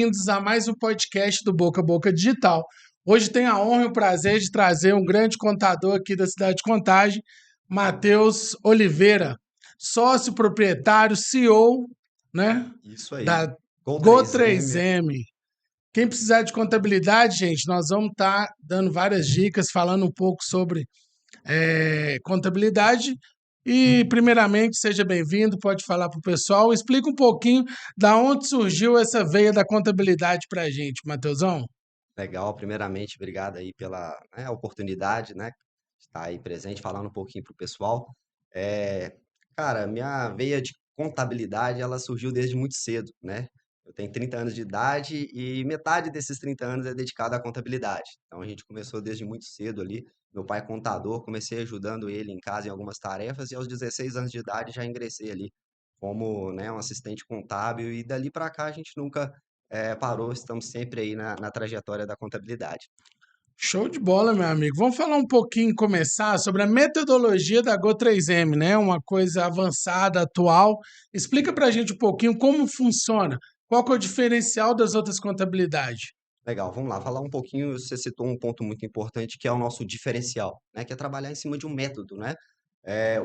Bem-vindos a mais um podcast do Boca a Boca Digital. Hoje tenho a honra e o prazer de trazer um grande contador aqui da cidade de Contagem, Matheus Oliveira, sócio proprietário, CEO, né, Isso aí. da Go3M. Go3M. Quem precisar de contabilidade, gente, nós vamos estar dando várias dicas, falando um pouco sobre contabilidade. E, primeiramente, seja bem-vindo, pode falar para o pessoal. Explica um pouquinho da onde surgiu essa veia da contabilidade para a gente, Matheusão. Legal. Primeiramente, obrigado aí pela, oportunidade, né, de estar aí presente, falando um pouquinho para o pessoal. É, cara, minha veia de contabilidade, ela surgiu desde muito cedo, né? Eu tenho 30 anos de idade e metade desses 30 anos é dedicado à contabilidade. Então, a gente começou desde muito cedo ali. Meu pai é contador, comecei ajudando ele em casa em algumas tarefas e aos 16 anos de idade já ingressei ali como, né, um assistente contábil e dali para cá a gente nunca parou, estamos sempre aí na trajetória da contabilidade. Show de bola, meu amigo. Vamos falar um pouquinho, começar sobre a metodologia da Go3M, né? Uma coisa avançada, atual. Explica para a gente um pouquinho como funciona, qual que é o diferencial das outras contabilidades. Legal, vamos lá, falar um pouquinho, você citou um ponto muito importante que é o nosso diferencial, né? Que é trabalhar em cima de um método, né?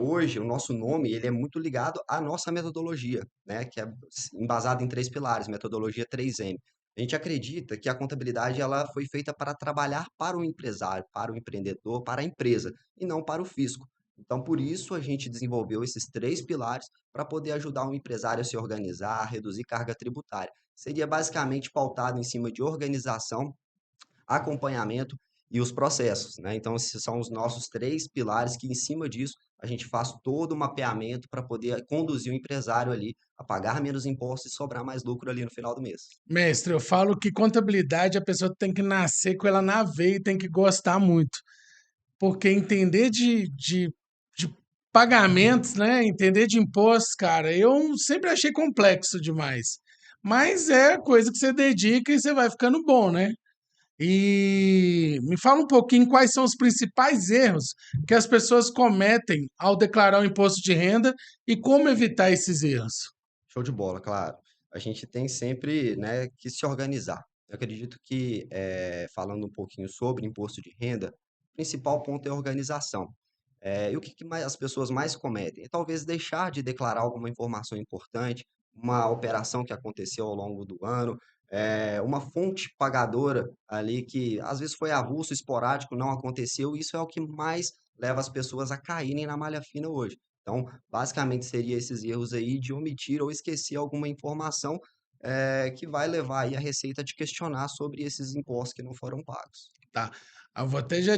Hoje, o nosso nome, ele é muito ligado à nossa metodologia, né? Que é embasado em três pilares, metodologia 3M. A gente acredita que a contabilidade ela foi feita para trabalhar para o empresário, para o empreendedor, para a empresa, e não para o fisco. Então, por isso, a gente desenvolveu esses três pilares para poder ajudar o empresário a se organizar, a reduzir carga tributária. Seria basicamente pautado em cima de organização, acompanhamento e os processos, né? Então, esses são os nossos três pilares que, em cima disso, a gente faz todo o mapeamento para poder conduzir o empresário ali a pagar menos impostos e sobrar mais lucro ali no final do mês. Mestre, eu falo que contabilidade a pessoa tem que nascer com ela na veia e tem que gostar muito. Porque entender de pagamentos, né? Entender de impostos, cara, eu sempre achei complexo demais. Mas é coisa que você dedica e você vai ficando bom, né? E me fala um pouquinho quais são os principais erros que as pessoas cometem ao declarar o imposto de renda e como evitar esses erros. Show de bola, claro. A gente tem sempre, né, que se organizar. Eu acredito que, falando um pouquinho sobre imposto de renda, o principal ponto é a organização. E o que as pessoas mais cometem? É talvez deixar de declarar alguma informação importante, uma operação que aconteceu ao longo do ano, uma fonte pagadora ali que às vezes foi avulso, esporádico, não aconteceu. Isso é o que mais leva as pessoas a caírem na malha fina hoje. Então, basicamente, seria esses erros aí de omitir ou esquecer alguma informação que vai levar aí a Receita a te questionar sobre esses impostos que não foram pagos. Tá? Eu vou até já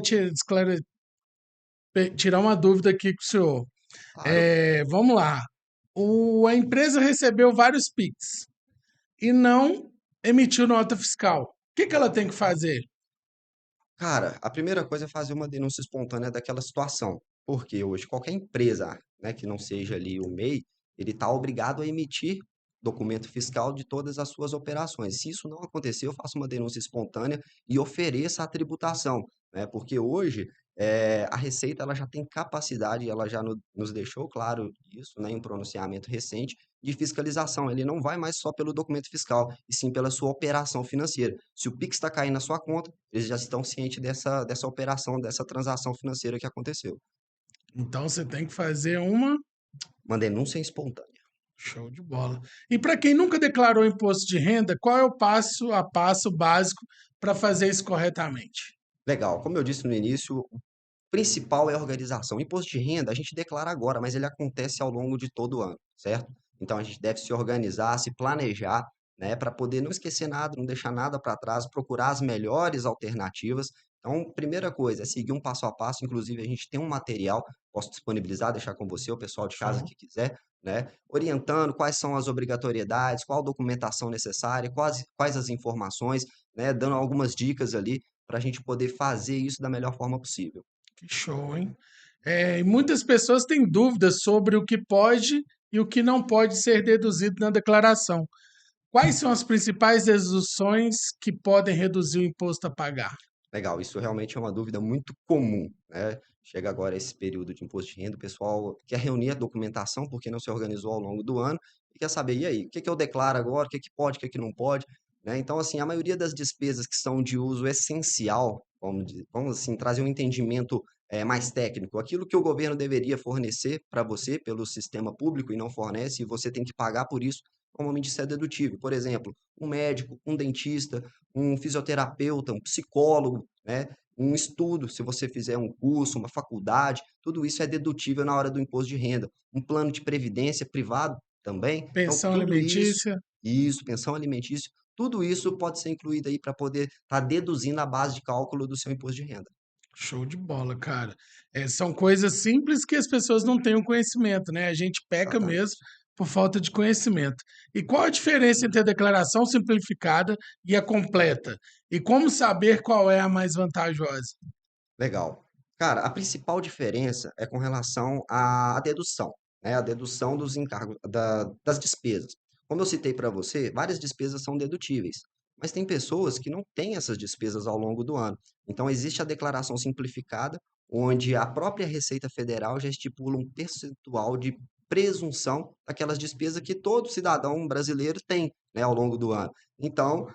tirar uma dúvida aqui com o senhor. Claro. Vamos lá. A empresa recebeu vários PIX e não emitiu nota fiscal. O que ela tem que fazer? Cara, a primeira coisa é fazer uma denúncia espontânea daquela situação, porque hoje qualquer empresa, né, que não seja ali o MEI, ele está obrigado a emitir documento fiscal de todas as suas operações. Se isso não acontecer, eu faço uma denúncia espontânea e ofereça a tributação, né? Porque hoje a Receita ela já tem capacidade, ela já nos deixou claro isso, né, em um pronunciamento recente de fiscalização. Ele não vai mais só pelo documento fiscal, e sim pela sua operação financeira. Se o Pix está caindo na sua conta, eles já estão cientes dessa operação, dessa transação financeira que aconteceu. Então você tem que fazer uma. Uma denúncia espontânea. Show de bola. E para quem nunca declarou imposto de renda, qual é o passo a passo básico para fazer isso corretamente? Legal, como eu disse no início, o principal é a organização. O imposto de renda a gente declara agora, mas ele acontece ao longo de todo o ano, certo? Então a gente deve se organizar, se planejar, né, para poder não esquecer nada, não deixar nada para trás, procurar as melhores alternativas. Então, primeira coisa é seguir um passo a passo. Inclusive, a gente tem um material, posso disponibilizar, deixar com você, o pessoal de casa Show. que quiser, né, orientando quais são as obrigatoriedades, qual documentação necessária, quais as informações, né, dando algumas dicas ali para a gente poder fazer isso da melhor forma possível. Que show, hein? E muitas pessoas têm dúvidas sobre o que pode e o que não pode ser deduzido na declaração. Quais são as principais deduções que podem reduzir o imposto a pagar? Legal, isso realmente é uma dúvida muito comum, né? Chega agora esse período de imposto de renda, o pessoal quer reunir a documentação porque não se organizou ao longo do ano e quer saber, e aí, o que que eu declaro agora, o que que pode, o que que não pode? né? Então, assim, a maioria das despesas que são de uso essencial, vamos assim, trazer um entendimento mais técnico, aquilo que o governo deveria fornecer para você pelo sistema público e não fornece, e você tem que pagar por isso, normalmente isso é dedutível. Por exemplo, um médico, um dentista, um fisioterapeuta, um psicólogo, né? Um estudo, se você fizer um curso, uma faculdade, tudo isso é dedutível na hora do imposto de renda. Um plano de previdência privado também. Então, Pensão tudo alimentícia. isso, pensão alimentícia, tudo isso pode ser incluído aí para poder estar deduzindo a base de cálculo do seu imposto de renda. Show de bola, cara. São coisas simples que as pessoas não têm o conhecimento, né? A gente peca mesmo Exatamente. por falta de conhecimento. E qual a diferença entre a declaração simplificada e a completa? E como saber qual é a mais vantajosa? Legal. Cara, a principal diferença é com relação à dedução, né? A dedução dos encargos, das despesas. Como eu citei para você, várias despesas são dedutíveis, mas tem pessoas que não têm essas despesas ao longo do ano. Então, existe a declaração simplificada, onde a própria Receita Federal já estipula um percentual de presunção daquelas despesas que todo cidadão brasileiro tem, né, ao longo do ano. Então,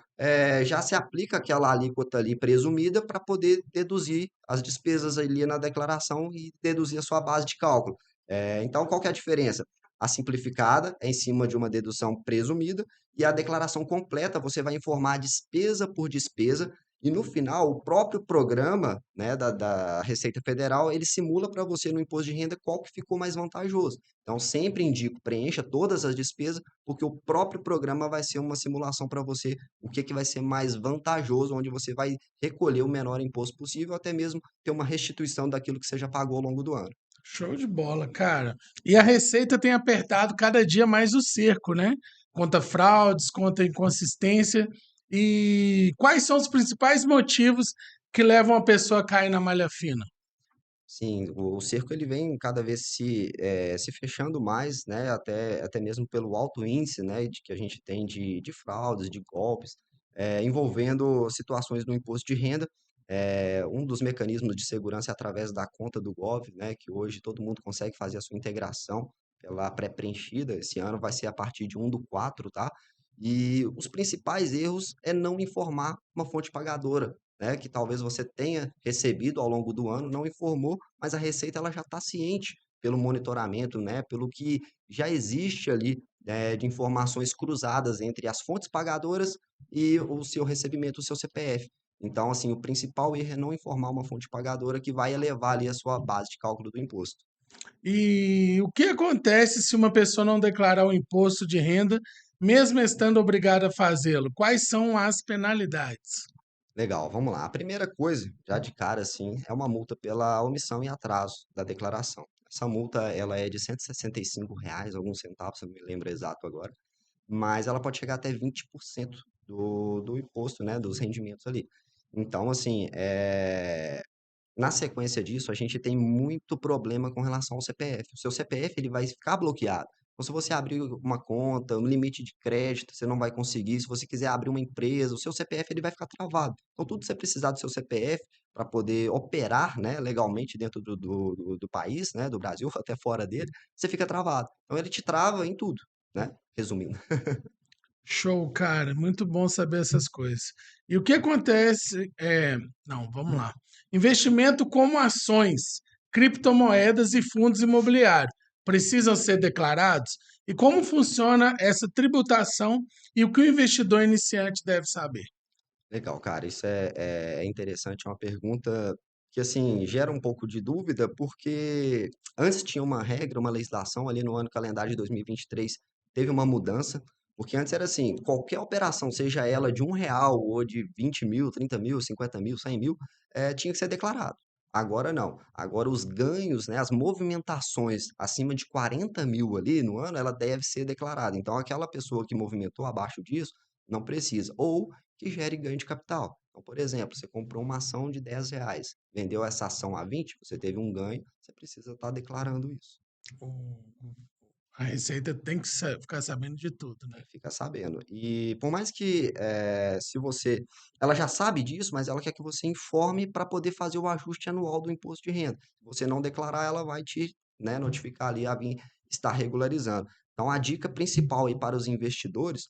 já se aplica aquela alíquota ali presumida para poder deduzir as despesas ali na declaração e deduzir a sua base de cálculo. Então, qual que é a diferença? A simplificada é em cima de uma dedução presumida e a declaração completa você vai informar despesa por despesa e no final o próprio programa, né, da Receita Federal ele simula para você no imposto de renda qual que ficou mais vantajoso. Então, sempre indico, preencha todas as despesas, porque o próprio programa vai ser uma simulação para você, o que que vai ser mais vantajoso, onde você vai recolher o menor imposto possível, até mesmo ter uma restituição daquilo que você já pagou ao longo do ano. Show de bola, cara. E a Receita tem apertado cada dia mais o cerco, né? Contra fraudes, contra inconsistência. E quais são os principais motivos que levam a pessoa a cair na malha fina? Sim, o cerco ele vem cada vez se fechando mais, né, até mesmo pelo alto índice, né, de que a gente tem de fraudes, de golpes, envolvendo situações do imposto de renda. Um dos mecanismos de segurança é através da conta do Gov, né, que hoje todo mundo consegue fazer a sua integração pela pré-preenchida. Esse ano vai ser a partir de 1/4, tá? E os principais erros é não informar uma fonte pagadora, né, que talvez você tenha recebido ao longo do ano, não informou, mas a Receita ela já está ciente pelo monitoramento, né, pelo que já existe ali de informações cruzadas entre as fontes pagadoras e o seu recebimento, o seu CPF. Então, assim, o principal erro é não informar uma fonte pagadora que vai elevar ali a sua base de cálculo do imposto. E o que acontece se uma pessoa não declarar o imposto de renda, mesmo estando obrigada a fazê-lo? Quais são as penalidades? Legal, vamos lá. A primeira coisa, já de cara, assim, é uma multa pela omissão e atraso da declaração. Essa multa, ela é de R$ 165, alguns centavos, eu não me lembro exato agora, mas ela pode chegar até 20% do imposto, né, dos rendimentos ali. Então, assim, na sequência disso, a gente tem muito problema com relação ao CPF. O seu CPF ele vai ficar bloqueado. Então, se você abrir uma conta, um limite de crédito, você não vai conseguir. Se você quiser abrir uma empresa, o seu CPF ele vai ficar travado. Então, tudo que você precisar do seu CPF para poder operar, né, legalmente dentro do país, né, do Brasil, até fora dele, você fica travado. Então, ele te trava em tudo, né? Resumindo. Show, cara. Muito bom saber essas coisas. E o que acontece não, vamos lá. Investimento como ações, criptomoedas e fundos imobiliários precisam ser declarados? E como funciona essa tributação e o que o investidor iniciante deve saber? Legal, cara, isso é interessante, é uma pergunta que, assim, gera um pouco de dúvida, porque antes tinha uma regra, uma legislação ali no ano calendário de 2023, teve uma mudança, porque antes era assim, qualquer operação, seja ela de R$ 1 ou de 20.000, 30.000, 50.000, 100.000, tinha que ser declarado. Agora não. Agora os ganhos, né, as movimentações acima de 40.000 ali no ano, ela deve ser declarada. Então, aquela pessoa que movimentou abaixo disso, não precisa. Ou que gere ganho de capital. Então, por exemplo, você comprou uma ação de R$ 10, vendeu essa ação a 20, você teve um ganho, você precisa estar declarando isso. O- A Receita tem que ficar sabendo de tudo, né? Fica sabendo. E por mais que, se você ela já sabe disso, mas ela quer que você informe para poder fazer o ajuste anual do imposto de renda. Se você não declarar, ela vai te, né, notificar ali a vir estar regularizando. Então, a dica principal aí para os investidores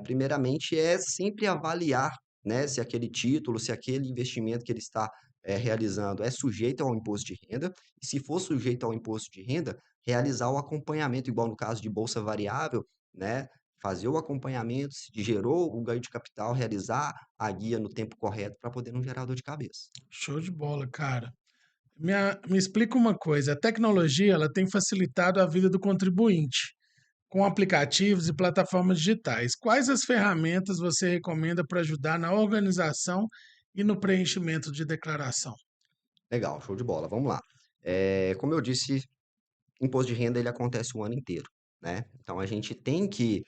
Primeiramente, é sempre avaliar, né, se aquele título, se aquele investimento que ele está, realizando é sujeito ao imposto de renda, e se for sujeito ao imposto de renda, realizar o acompanhamento, igual no caso de bolsa variável, né, fazer o acompanhamento, se gerou o ganho de capital, realizar a guia no tempo correto para poder não gerar dor de cabeça. Show de bola, cara. Me explica uma coisa, a tecnologia ela tem facilitado a vida do contribuinte com aplicativos e plataformas digitais. Quais as ferramentas você recomenda para ajudar na organização e no preenchimento de declaração? Legal, show de bola, vamos lá. Como eu disse, imposto de renda ele acontece o ano inteiro, né? Então a gente tem que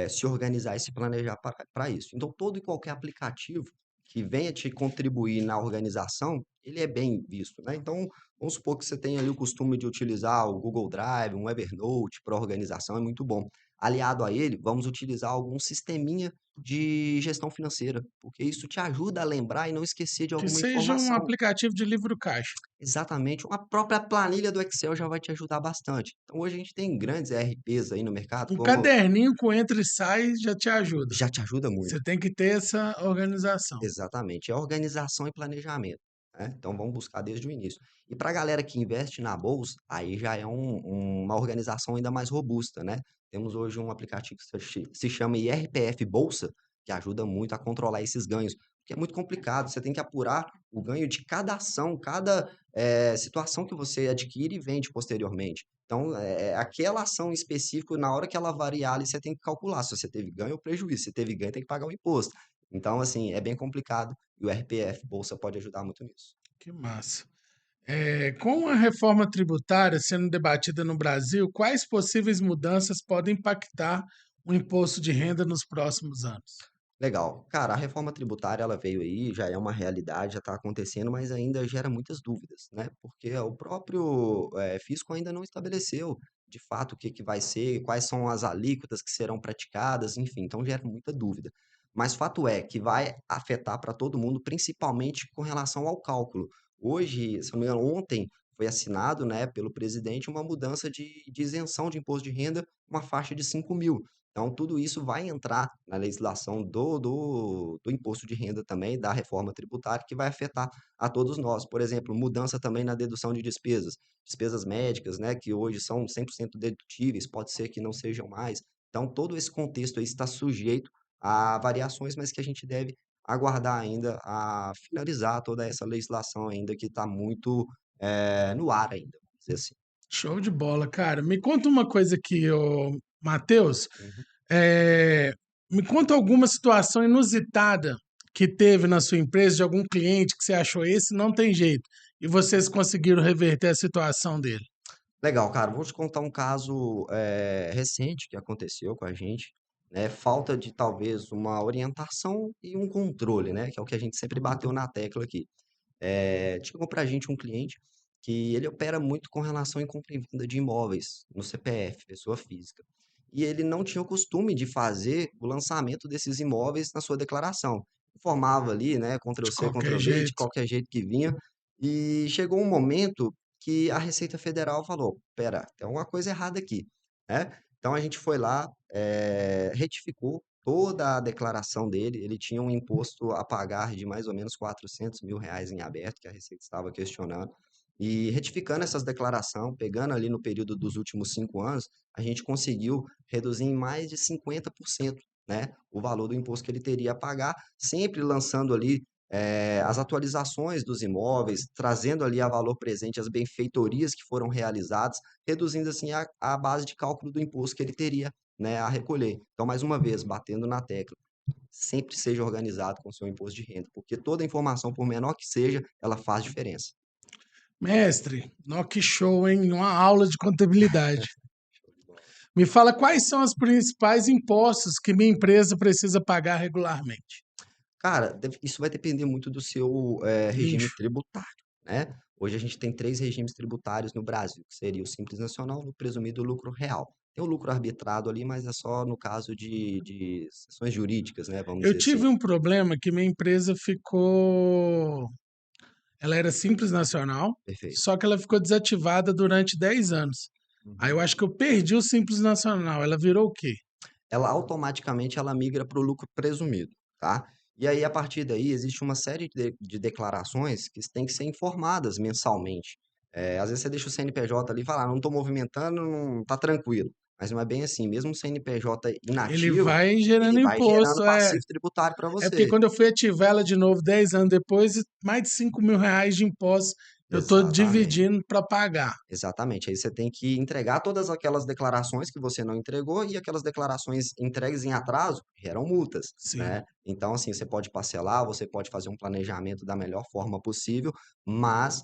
se organizar e se planejar para isso. Então todo e qualquer aplicativo que venha te contribuir na organização, ele é bem visto, né? Então vamos supor que você tenha ali o costume de utilizar o Google Drive, um Evernote para organização, é muito bom. Aliado a ele, vamos utilizar algum sisteminha de gestão financeira, porque isso te ajuda a lembrar e não esquecer de Que alguma seja um informação. aplicativo de livro caixa. Exatamente, uma própria planilha do Excel já vai te ajudar bastante. Então hoje a gente tem grandes ERPs aí no mercado, Um como caderninho com entra e sai já te ajuda. já te ajuda Você muito. tem que ter essa organização. Exatamente, é organização e planejamento, né? Então vamos buscar desde o início. E para a galera que investe na bolsa, aí já é uma organização ainda mais robusta, né? Temos hoje um aplicativo que se chama IRPF Bolsa, que ajuda muito a controlar esses ganhos, porque é muito complicado, você tem que apurar o ganho de cada ação, cada situação que você adquire e vende posteriormente. Então, aquela ação em específico, na hora que ela variar ali, você tem que calcular se você teve ganho ou prejuízo. Se teve ganho, tem que pagar o imposto. Então, assim, é bem complicado e o RPF Bolsa pode ajudar muito nisso. Que massa. Com a reforma tributária sendo debatida no Brasil, quais possíveis mudanças podem impactar o imposto de renda nos próximos anos? Legal. Cara, a reforma tributária ela veio aí, já é uma realidade, já está acontecendo, mas ainda gera muitas dúvidas, né? Porque o próprio fisco ainda não estabeleceu de fato o que que vai ser, quais são as alíquotas que serão praticadas, enfim, então gera muita dúvida. Mas fato é que vai afetar para todo mundo, principalmente com relação ao cálculo. Hoje, se não me engano, ontem foi assinado, né, pelo presidente uma mudança de isenção de imposto de renda, uma faixa de 5.000. Então, tudo isso vai entrar na legislação do imposto de renda também, da reforma tributária, que vai afetar a todos nós. Por exemplo, mudança também na dedução de despesas, despesas médicas, né, que hoje são 100% dedutíveis, pode ser que não sejam mais. Então, todo esse contexto aí está sujeito a variações, mas que a gente deve aguardar ainda a finalizar toda essa legislação ainda que está muito no ar ainda, vamos dizer assim. Show de bola, cara. Me conta uma coisa aqui, ô, Matheus. Uhum. É, me conta alguma situação inusitada que teve na sua empresa de algum cliente que você achou esse não tem jeito e vocês conseguiram reverter a situação dele. Legal, cara. Vou te contar um caso recente que aconteceu com a gente, né? Falta de talvez uma orientação e um controle, né? Que é o que a gente sempre bateu na tecla aqui. Chegou para a gente um cliente que ele opera muito com relação em compra e venda de imóveis no CPF, pessoa física. E ele não tinha o costume de fazer o lançamento desses imóveis na sua declaração. Informava ali, né? De Ctrl+C, qualquer Ctrl+V, de jeito. qualquer jeito que vinha. E chegou um momento que a Receita Federal falou: "Espera, tem alguma coisa errada aqui", né. Então a gente foi lá, retificou toda a declaração dele, ele tinha um imposto a pagar de mais ou menos R$ 400.000 em aberto, que a Receita estava questionando, e retificando essas declaração, pegando ali no período dos últimos 5 anos, a gente conseguiu reduzir em mais de 50%, né, o valor do imposto que ele teria a pagar, sempre lançando ali as atualizações dos imóveis, trazendo ali a valor presente as benfeitorias que foram realizadas, reduzindo assim a base de cálculo do imposto que ele teria, né, a recolher. Então, mais uma vez, batendo na tecla, sempre seja organizado com o seu imposto de renda, porque toda informação, por menor que seja, ela faz diferença. Mestre, nó que show, hein? Uma aula de contabilidade. Show de bola. Me fala quais são os principais impostos que minha empresa precisa pagar regularmente. Cara, isso vai depender muito do seu regime Nicho. tributário, né? Hoje a gente tem 3 regimes tributários no Brasil, que seria o Simples Nacional, o Presumido e o Lucro Real. Tem o lucro arbitrado ali, mas é só no caso de sessões jurídicas, né? Vamos Eu dizer assim. tive um problema que minha empresa ficou. Ela era simples nacional, Perfeito. só que ela ficou desativada durante 10 anos. Aí eu Uhum. acho que eu perdi o simples nacional. Ela virou o quê? ela automaticamente ela migra para o lucro presumido, tá? E aí, a partir daí, existe uma série de declarações que têm que ser informadas mensalmente. Às vezes você deixa o CNPJ ali e fala, não estou movimentando, não está tranquilo. Mas não é bem assim. Mesmo o CNPJ Ele inativo, vai ele gerando vai gerando imposto, é. passivo tributário para É porque você. quando eu fui ativar ela de novo 10 anos depois, mais de R$ 5.000 de impostos eu tô Exatamente. dividindo para pagar. Exatamente. Aí você tem que entregar todas aquelas declarações que você não entregou e aquelas declarações entregues em atraso geram multas, Sim, né? Então, assim, você pode parcelar, você pode fazer um planejamento da melhor forma possível, mas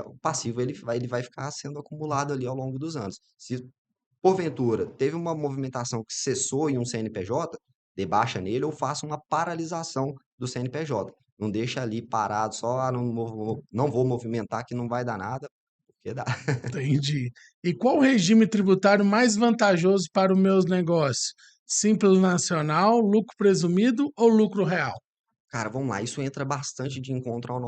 o passivo ele vai ficar sendo acumulado ali ao longo dos anos. Se porventura teve uma movimentação que cessou em um CNPJ, debaixa nele ou faça uma paralisação do CNPJ. Não deixa ali parado, só não vou movimentar que não vai dar nada, porque dá. entendi. E qual o regime tributário mais vantajoso para os meus negócios? Simples nacional, lucro presumido ou lucro real? Cara, vamos lá, isso entra bastante de encontro ao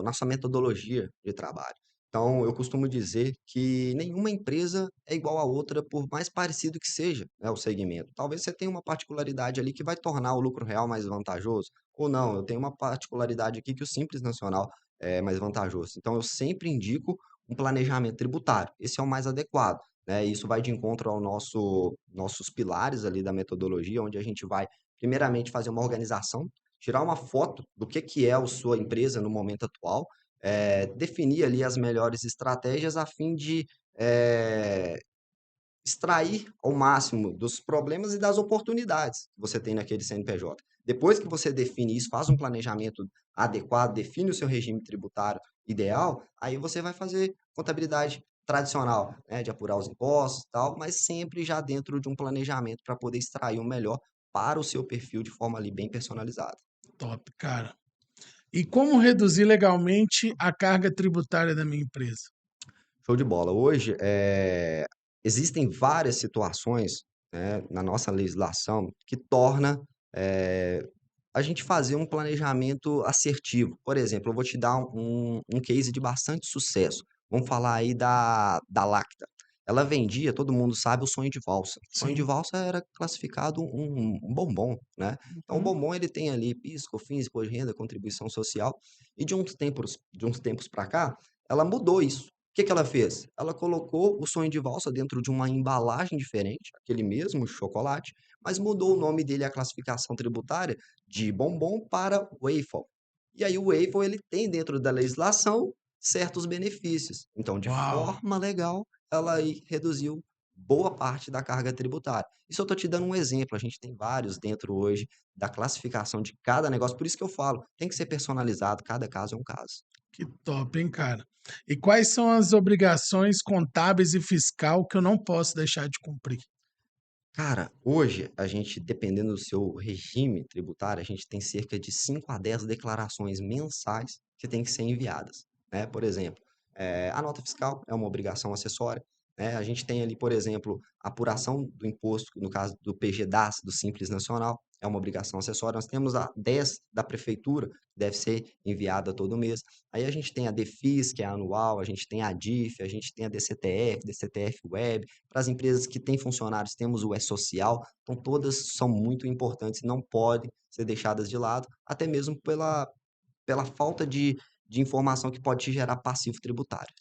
nossa metodologia de trabalho. Então, eu costumo dizer que nenhuma empresa é igual à outra, por mais parecido que seja, né, o segmento. Talvez você tenha uma particularidade ali que vai tornar o lucro real mais vantajoso, ou não, eu tenho uma particularidade aqui que o Simples Nacional é mais vantajoso. Então, eu sempre indico um planejamento tributário. Esse é o mais adequado, né? Isso vai de encontro ao nossos pilares ali da metodologia, onde a gente vai, primeiramente, fazer uma organização, tirar uma foto do que é a sua empresa no momento atual, definir ali as melhores estratégias a fim de eh, extrair ao máximo dos problemas e das oportunidades que você tem naquele CNPJ. Depois que você define isso, faz um planejamento adequado, define o seu regime tributário ideal, aí você vai fazer contabilidade tradicional, né, de apurar os impostos e tal, mas sempre já dentro de um planejamento para poder extrair o melhor para o seu perfil de forma ali bem personalizada. Top, cara. E como reduzir legalmente a carga tributária da minha empresa? Show de bola. Hoje, existem várias situações, né, na nossa legislação que torna, eh, a gente fazer um planejamento assertivo. Por exemplo, eu vou te dar um case de bastante sucesso. Vamos falar aí da Lacta. Ela vendia, todo mundo sabe, o sonho de valsa. O sonho de Sim. valsa era classificado um bombom, né. Então o Uhum. bombom ele tem ali PIS, COFINS, imposto de renda, contribuição social, e de uns tempos para cá, ela mudou isso. Que ela fez? Ela colocou o sonho de valsa dentro de uma embalagem diferente, aquele mesmo chocolate, mas mudou o nome dele, a classificação tributária, de bombom para waffle. E aí o waffle ele tem dentro da legislação certos benefícios. Então, de Uau, forma legal, ela aí reduziu boa parte da carga tributária. Isso eu estou te dando um exemplo, a gente tem vários dentro hoje da classificação de cada negócio, por isso que eu falo, tem que ser personalizado, cada caso é um caso. que top, hein, cara? E quais são as obrigações contábeis e fiscal que eu não posso deixar de cumprir? Cara, hoje a gente, dependendo do seu regime tributário, a gente tem cerca de 5 a 10 declarações mensais que têm que ser enviadas, né? Por exemplo, a nota fiscal é uma obrigação acessória, né? A gente tem ali, por exemplo, a apuração do imposto, no caso do PGDAS, do Simples Nacional, é uma obrigação acessória. Nós temos a 10 da prefeitura, que deve ser enviada todo mês. Aí a gente tem a DEFIS, que é anual, a gente tem a DIF, a gente tem a DCTF, DCTF Web. Para as empresas que têm funcionários, temos o E-Social. Então, todas são muito importantes e não podem ser deixadas de lado, até mesmo pela falta de informação que pode te gerar passivo tributário.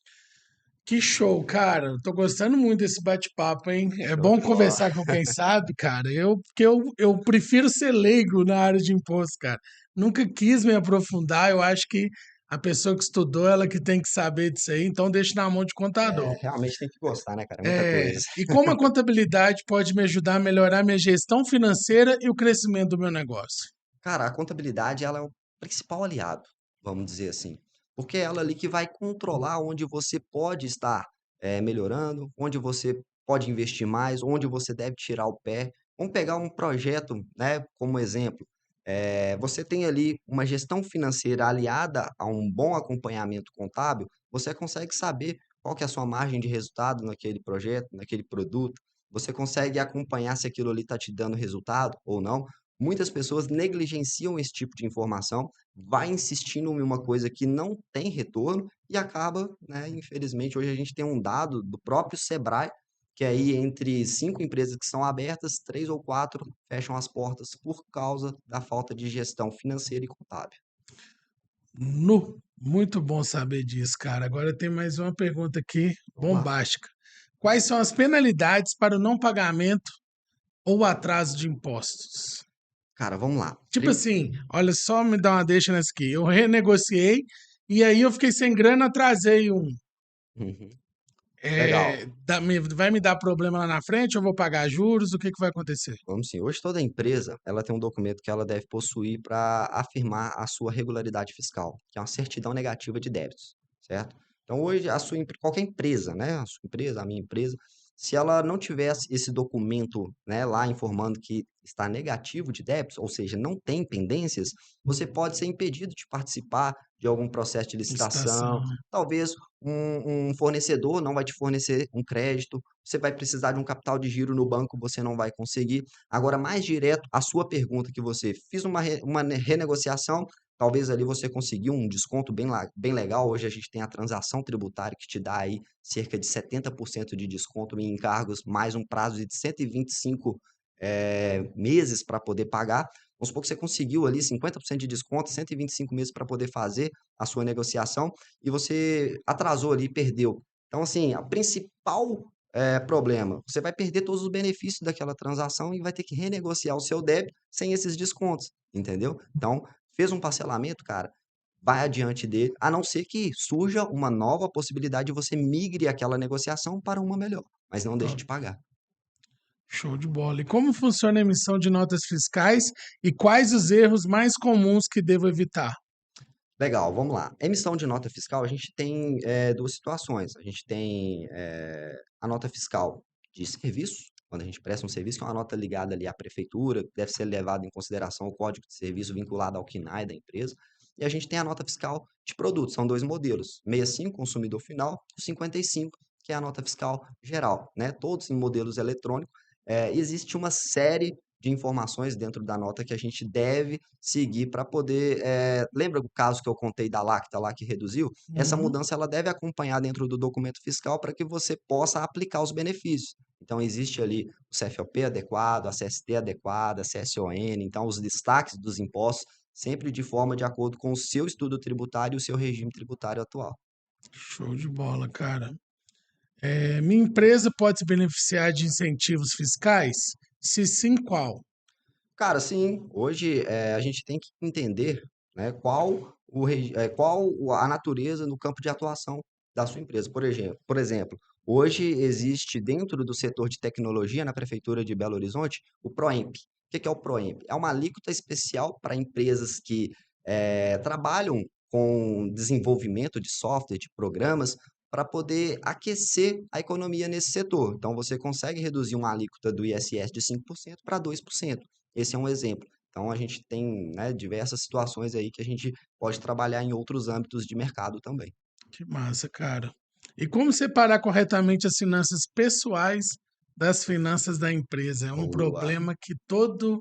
Que show, cara. Tô gostando muito desse bate-papo, hein? É Show bom de bola. conversar com quem sabe, cara. Porque eu prefiro ser leigo na área de imposto, cara. Nunca quis me aprofundar. Eu acho que a pessoa que estudou, ela que tem que saber disso aí. Então, deixa na mão de contador. Realmente tem que gostar, né, cara? É muita É, coisa. e como a contabilidade pode me ajudar a melhorar minha gestão financeira e o crescimento do meu negócio? Cara, a contabilidade, ela é o principal aliado, vamos dizer assim, porque é ela ali que vai controlar onde você pode estar, melhorando, onde você pode investir mais, onde você deve tirar o pé. Vamos pegar um projeto, né, como exemplo, você tem ali uma gestão financeira aliada a um bom acompanhamento contábil, você consegue saber qual que é a sua margem de resultado naquele projeto, naquele produto, você consegue acompanhar se aquilo ali está te dando resultado ou não. Muitas pessoas negligenciam esse tipo de informação, vai insistindo em uma coisa que não tem retorno e acaba, né, infelizmente, hoje a gente tem um dado do próprio Sebrae que aí entre 5 empresas que são abertas, 3 ou 4 fecham as portas por causa da falta de gestão financeira e contábil. Nu, muito bom saber disso, cara. Agora tem mais uma pergunta aqui, Vamos lá. bombástica. Quais são as penalidades para o não pagamento ou atraso de impostos? Cara, vamos lá. Tipo assim, olha só, me dá uma deixa nessa aqui. Eu renegociei e aí eu fiquei sem grana, atrasei um. Uhum. É, Legal. vai me dar problema lá na frente? Eu vou pagar juros? O que que vai acontecer? Vamos sim. Hoje toda empresa, ela tem um documento que ela deve possuir para afirmar a sua regularidade fiscal, que é uma certidão negativa de débitos, certo? Então hoje qualquer empresa, né, a sua empresa, a minha empresa, se ela não tivesse esse documento, né, lá informando que está negativo de débitos, ou seja, não tem pendências, você pode ser impedido de participar de algum processo de licitação. Licitação. Talvez um fornecedor não vai te fornecer um crédito, você vai precisar de um capital de giro no banco, você não vai conseguir. Agora, mais direto, a sua pergunta que você fiz uma renegociação, talvez ali você conseguiu um desconto bem legal. Hoje a gente tem a transação tributária que te dá aí cerca de 70% de desconto em encargos, mais um prazo de 125 meses para poder pagar. Vamos supor que você conseguiu ali 50% de desconto, 125 meses para poder fazer a sua negociação e você atrasou ali, perdeu. Então, assim, a principal problema. Você vai perder todos os benefícios daquela transação e vai ter que renegociar o seu débito sem esses descontos, entendeu? Então, fez um parcelamento, cara, vai adiante dele, a não ser que surja uma nova possibilidade de você migre aquela negociação para uma melhor, mas não deixe Top. de pagar. Show de bola. E como funciona a emissão de notas fiscais e quais os erros mais comuns que devo evitar? Legal, vamos lá. Emissão de nota fiscal, a gente tem duas situações. A gente tem a nota fiscal de serviço, quando a gente presta um serviço, que é uma nota ligada ali à prefeitura, que deve ser levado em consideração o código de serviço vinculado ao CNAE da empresa. E a gente tem a nota fiscal de produto, são dois modelos, 65, consumidor final, e 55, que é a nota fiscal geral, né? Todos em modelos eletrônicos. Existe uma série de informações dentro da nota que a gente deve seguir para poder. Lembra o caso que eu contei da Lacta lá que reduziu? Essa Uhum. mudança ela deve acompanhar dentro do documento fiscal para que você possa aplicar os benefícios. Então, existe ali o CFOP adequado, a CST adequada, a CSON, então os destaques dos impostos, sempre de forma de acordo com o seu estudo tributário e o seu regime tributário atual. Show de bola, cara. Minha empresa pode se beneficiar de incentivos fiscais? Se sim, qual? Cara, sim, hoje a gente tem que entender, né, qual a natureza no campo de atuação da sua empresa. Por exemplo, hoje existe dentro do setor de tecnologia na Prefeitura de Belo Horizonte o PROEMP. O que que é o PROEMP? É uma alíquota especial para empresas que trabalham com desenvolvimento de software, de programas, para poder aquecer a economia nesse setor. Então, você consegue reduzir uma alíquota do ISS de 5% para 2%. Esse é um exemplo. Então, a gente tem, né, diversas situações aí que a gente pode trabalhar em outros âmbitos de mercado também. Que massa, cara. E como separar corretamente as finanças pessoais das finanças da empresa? É um Boa, problema que todo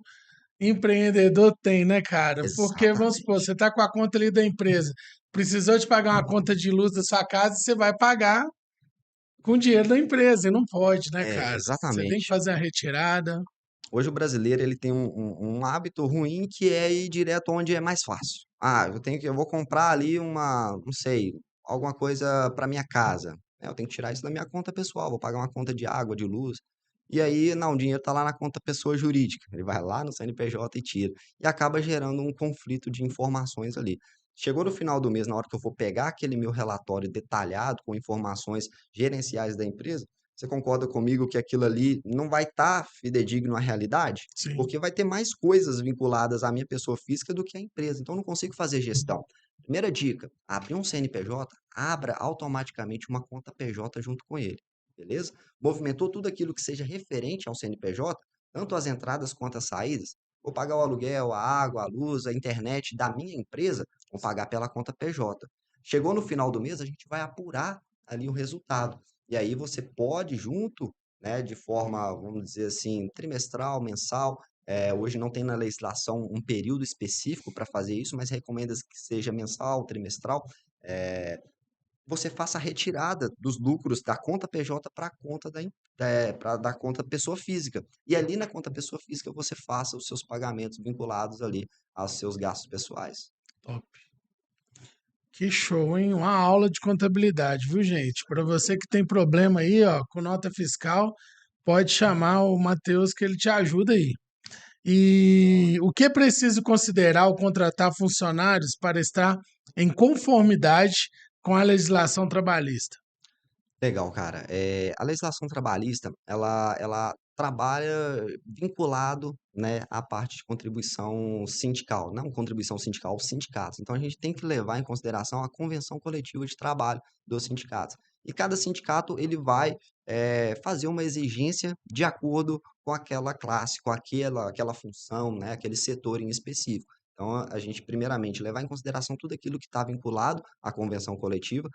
empreendedor tem, né, cara? Porque, vamos supor, exatamente. você está com a conta ali da empresa, precisou de pagar uma conta de luz da sua casa, você vai pagar com o dinheiro da empresa, e não pode, né, cara? Você tem que Exatamente. fazer a retirada. Hoje o brasileiro ele tem um hábito ruim que é ir direto onde é mais fácil. Ah, eu vou comprar ali não sei, alguma coisa para minha casa. Eu tenho que tirar isso da minha conta pessoal, vou pagar uma conta de água, de luz. E aí, não, o dinheiro está lá na conta pessoa jurídica. Ele vai lá no CNPJ e tira. E acaba gerando um conflito de informações ali. Chegou no final do mês, na hora que eu vou pegar aquele meu relatório detalhado com informações gerenciais da empresa, você concorda comigo que aquilo ali não vai estar fidedigno à realidade? Sim. Porque vai ter mais coisas vinculadas à minha pessoa física do que à empresa. Então, eu não consigo fazer gestão. Primeira dica: abrir um CNPJ, abra automaticamente uma conta PJ junto com ele. Beleza? Movimentou tudo aquilo que seja referente ao CNPJ, tanto as entradas quanto as saídas. Vou pagar o aluguel, a água, a luz, a internet da minha empresa, vou pagar pela conta PJ. Chegou no final do mês, a gente vai apurar ali o resultado. E aí você pode, junto, né, de forma, vamos dizer assim, trimestral, mensal, hoje não tem na legislação um período específico para fazer isso, mas recomenda que seja mensal, trimestral, você faça a retirada dos lucros da conta PJ para a conta da conta pessoa física. E ali na conta pessoa física você faça os seus pagamentos vinculados ali aos seus gastos pessoais. Top. Que show, hein? Uma aula de contabilidade, viu, gente? Para você que tem problema aí, ó, com nota fiscal, pode chamar o Matheus que ele te ajuda aí. E o que é preciso considerar ao contratar funcionários para estar em conformidade com a legislação trabalhista? Legal, cara. A legislação trabalhista, ela trabalha vinculado, né, à parte de contribuição sindical, não contribuição sindical aos sindicatos. Então, a gente tem que levar em consideração a convenção coletiva de trabalho dos sindicatos. E cada sindicato, ele vai, fazer uma exigência de acordo com aquela classe, com aquela função, né, aquele setor em específico. Então, a gente, primeiramente, levar em consideração tudo aquilo que está vinculado à convenção coletiva,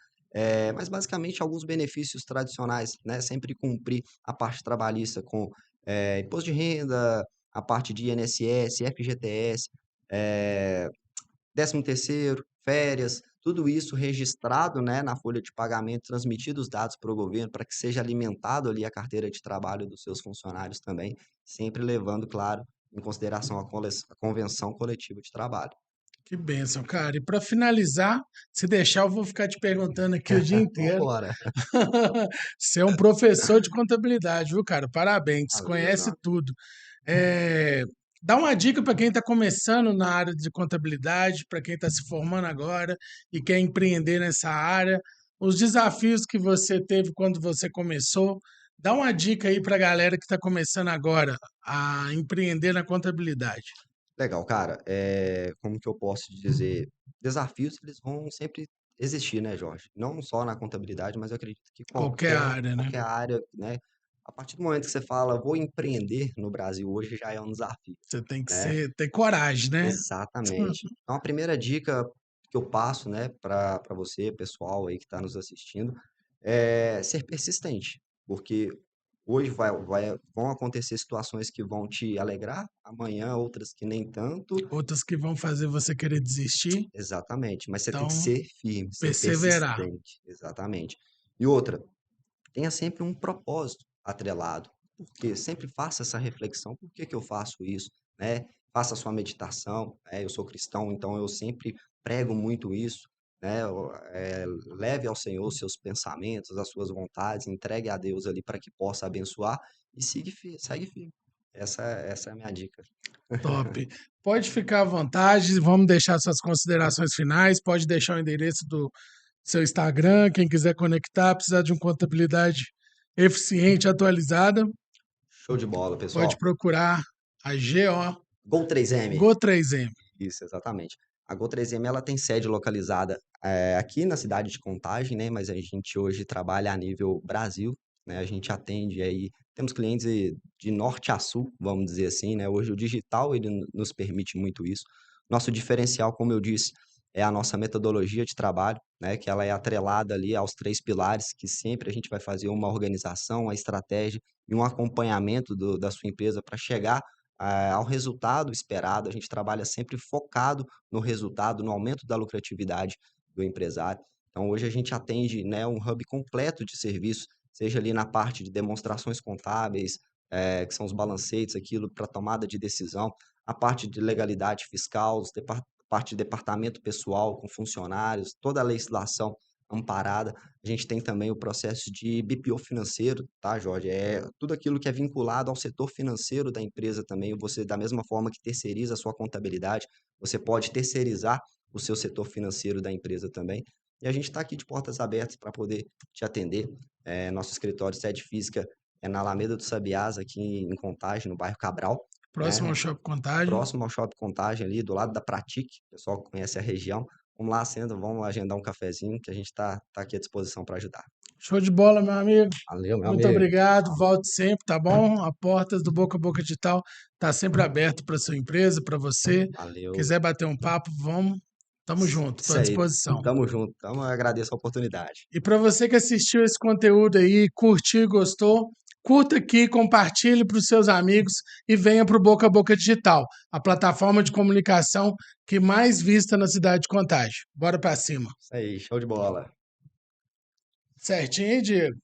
mas basicamente alguns benefícios tradicionais, né? Sempre cumprir a parte trabalhista com imposto de renda, a parte de INSS, FGTS, eh, 13º, férias, tudo isso registrado, né, na folha de pagamento, transmitido os dados para o governo, para que seja alimentado ali a carteira de trabalho dos seus funcionários também, sempre levando, claro, em consideração a convenção coletiva de trabalho. Que bênção, cara. E para finalizar, se deixar, eu vou ficar te perguntando aqui o dia inteiro. Vambora. Você é um professor de contabilidade, viu, cara? Parabéns, Valeu, conhece não. tudo. É, dá uma dica para quem está começando na área de contabilidade, para quem está se formando agora e quer empreender nessa área, os desafios que você teve quando você começou. Dá uma dica aí para a galera que está começando agora a empreender na contabilidade. Legal, cara. Como que eu posso te dizer? Desafios, eles vão sempre existir, né, Jorge? Não só na contabilidade, mas eu acredito que Qualquer qualquer, área, né? qualquer área, né? A partir do momento que você fala, vou empreender no Brasil hoje, já é um desafio, Você tem que né? ter coragem, né? Exatamente. Então, a primeira dica que eu passo, né, para você, pessoal aí que está nos assistindo, é ser persistente, porque hoje vão acontecer situações que vão te alegrar, amanhã outras que nem tanto. Outras que vão fazer você querer desistir. Exatamente, mas você tem que Então, ser firme, ser perseverar. persistente, exatamente. E outra, tenha sempre um propósito atrelado, porque sempre faça essa reflexão, por que que eu faço isso, né? Faça a sua meditação, eu sou cristão, então eu sempre prego muito isso, né? Leve ao Senhor os seus pensamentos, as suas vontades, entregue a Deus ali para que possa abençoar e segue firme. Essa é a minha dica. Top. Pode ficar à vontade, vamos deixar suas considerações finais, pode deixar o endereço do seu Instagram, quem quiser conectar, precisar de uma contabilidade eficiente, atualizada, Show de bola, pode pessoal. procurar a GO Gol 3M. Go3M. Isso, exatamente. A Go3M ela tem sede localizada aqui na cidade de Contagem, né? Mas a gente hoje trabalha a nível Brasil, né? A gente atende aí, temos clientes de norte a sul, vamos dizer assim, né? Hoje o digital ele nos permite muito isso. Nosso diferencial, como eu disse, é a nossa metodologia de trabalho, né? Que ela é atrelada ali aos 3 pilares, que sempre a gente vai fazer uma organização, uma estratégia e um acompanhamento da sua empresa para chegar ao resultado esperado. A gente trabalha sempre focado no resultado, no aumento da lucratividade do empresário. Então, hoje a gente atende, né, um hub completo de serviços, seja ali na parte de demonstrações contábeis, que são os balancetes, aquilo para tomada de decisão, a parte de legalidade fiscal, parte de departamento pessoal com funcionários, toda a legislação amparada. A gente tem também o processo de BPO financeiro, tá, Jorge? É tudo aquilo que é vinculado ao setor financeiro da empresa também. Você, da mesma forma que terceiriza a sua contabilidade, você pode terceirizar o seu setor financeiro da empresa também. E a gente está aqui de portas abertas para poder te atender. Nosso escritório sede física é na Alameda do Sabiás, aqui em Contagem, no bairro Cabral, Próximo né? ao Shopping Contagem. Próximo ao Shopping Contagem ali, do lado da Pratique, o pessoal que conhece a região. Vamos lá, senta, vamos agendar um cafezinho, que a gente está aqui à disposição para ajudar. Show de bola, meu amigo. Valeu, meu Muito amigo. obrigado. Volte sempre, tá bom? A portas do Boca a Boca Digital tá sempre aberto para sua empresa, para você. Valeu. Quiser bater um papo, vamos. Tamo junto, tô Isso à aí. disposição. Tamo junto. Tamo, eu agradeço a oportunidade. E para você que assistiu esse conteúdo aí, curtiu e gostou, curta aqui, compartilhe para os seus amigos e venha para o Boca a Boca Digital, a plataforma de comunicação que mais vista na cidade de Contagem. Bora para cima. Isso aí, show de bola. Certinho, hein, Diego?